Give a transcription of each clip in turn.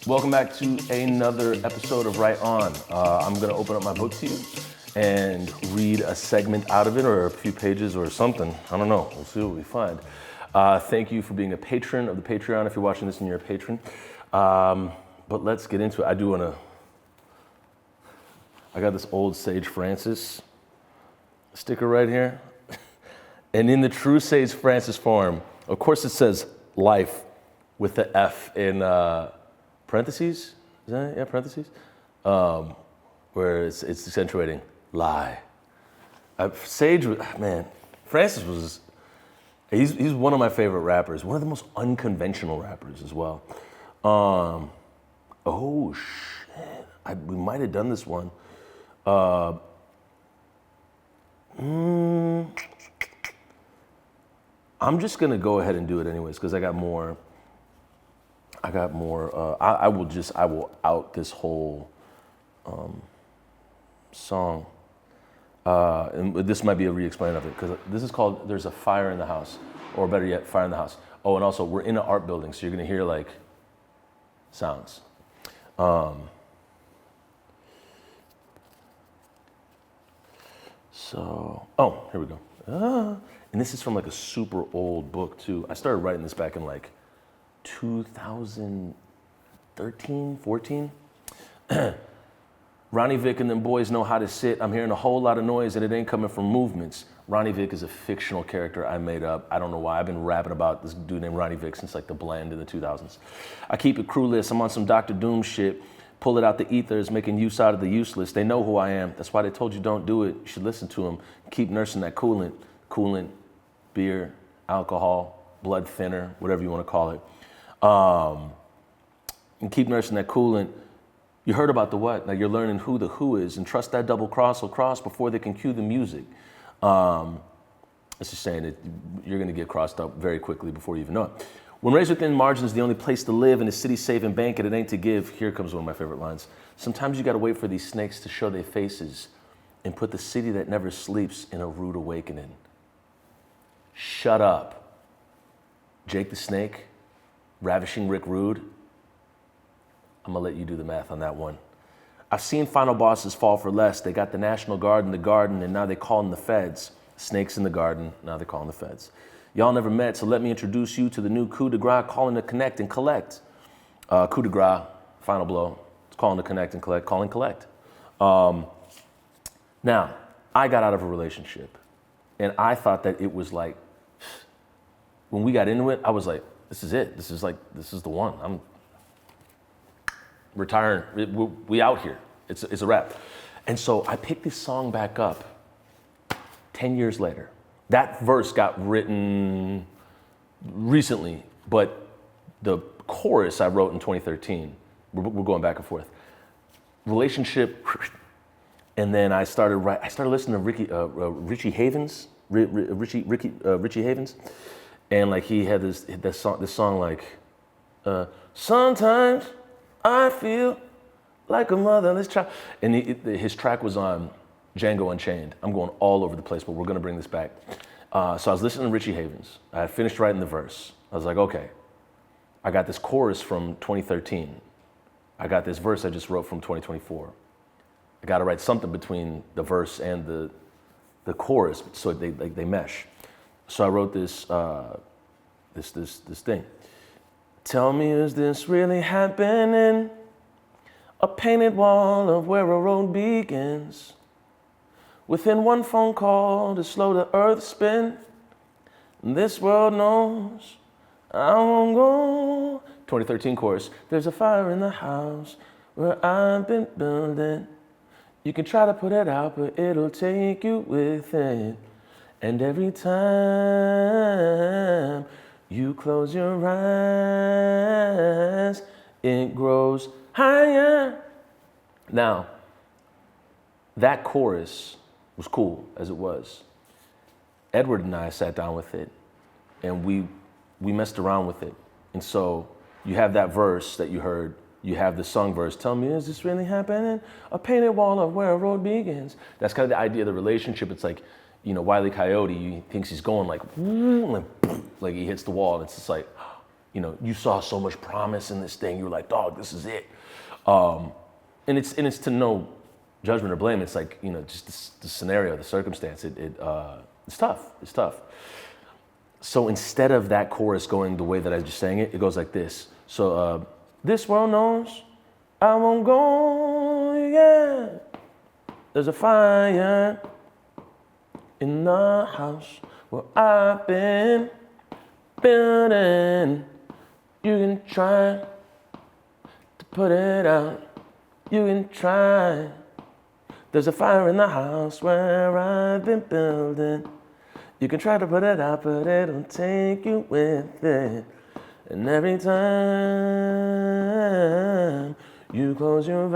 Welcome back to another episode of Right On. I'm going to open up my book to you and read a segment out of it or a few pages or something. I don't know. We'll see what we find. Thank you for being a patron of the Patreon if you're watching this and you're a patron. But let's get into it. I got this old Sage Francis sticker right here. And in the true Sage Francis form, of course it says life with the F in parentheses. Is that it? Yeah, parentheses. Where it's accentuating lie. Francis was, he's one of my favorite rappers, one of the most unconventional rappers as well. Oh shit, we might have done this one. I'm just gonna go ahead and do it anyways because I got more. I will out this whole song, and this might be a re-explain of it because this is called "There's a Fire in the House," or better yet, "Fire in the House." Oh, and also we're in an art building, so you're gonna hear like sounds. Here we go. And this is from like a super old book too. I started writing this back in like 2013, 14. Ronnie Vick and them boys know how to sit. I'm hearing a whole lot of noise and it ain't coming from movements. Ronnie Vick is a fictional character I made up. I don't know why. I've been rapping about this dude named Ronnie Vick since like the Blend in the 2000s. I keep it crewless. I'm on some Dr. Doom shit. Pull it out the ethers, making use out of the useless. They know who I am. That's why they told you don't do it. You should listen to them. Keep nursing that coolant, beer, alcohol, blood thinner, whatever you want to call it. And keep nursing that coolant. You heard about the what? Now you're learning who the who is, and trust that double cross will cross before they can cue the music. It's just saying that you're going to get crossed up very quickly before you even know it. When raised within margins, the only place to live in a city safe and bank, and it ain't to give. Here comes one of my favorite lines. Sometimes you got to wait for these snakes to show their faces and put the city that never sleeps in a rude awakening. Shut up. Jake the Snake, Ravishing Rick Rude. I'm gonna let you do the math on that one. I've seen final bosses fall for less. They got the National Guard in the garden and now they calling the feds. Snakes in the garden, now they're calling the feds. Y'all never met, so let me introduce you to the new coup de grace, calling to connect and collect. Coup de grace, final blow. It's calling to connect and collect, calling collect. Now, I got out of a relationship and I thought that it was like, when we got into it, I was like, this is it. This is the one. I'm retiring. We out here. It's a wrap. And so I picked this song back up 10 years later. That verse got written recently, but the chorus I wrote in 2013. We're going back and forth. Relationship, and then I started listening to Richie Havens, Richie Havens, and like he had this song like, sometimes I feel like a motherless child, and his track was on Django Unchained. I'm going all over the place, but we're gonna bring this back. So I was listening to Richie Havens. I had finished writing the verse. I was like, okay, I got this chorus from 2013. I got this verse I just wrote from 2024. I gotta write something between the verse and the chorus so they mesh. So I wrote this thing. Tell me, is this really happening? A painted wall of where a road begins. Within one phone call to slow the earth spin. This world knows I won't go. 2013 chorus. There's a fire in the house where I've been building. You can try to put it out, but it'll take you with it. And every time you close your eyes, it grows higher. Now, that chorus was cool as it was. Edward and I sat down with it and we messed around with it. And so you have that verse that you heard, you have the sung verse, tell me, is this really happening? A painted wall of where a road begins. That's kind of the idea of the relationship. It's like, Wile E. Coyote, he thinks he's going like he hits the wall. And it's just like, you saw so much promise in this thing. You were like, dog, this is it. And it's to no judgment or blame. It's like, just the scenario, the circumstance. It's tough. It's tough. So instead of that chorus going the way that I just sang it, it goes like this. So this world knows I won't go, yeah. There's a fire in the house where I've been building. You can try to put it out. You can try. There's a fire in the house where I've been building. You can try to put it out, but it'll take you with it. And every time you close your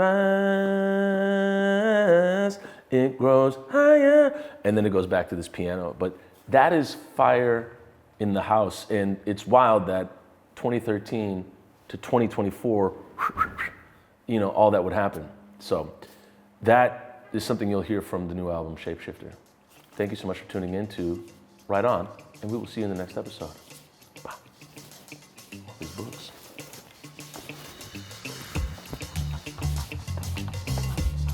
eyes, it grows higher. And then it goes back to this piano. But that is fire in the house. And it's wild that 2013 to 2024, all that would happen. So that is something you'll hear from the new album, Shapeshifter. Thank you so much for tuning in to Right On, and we will see you in the next episode. Bye. These books.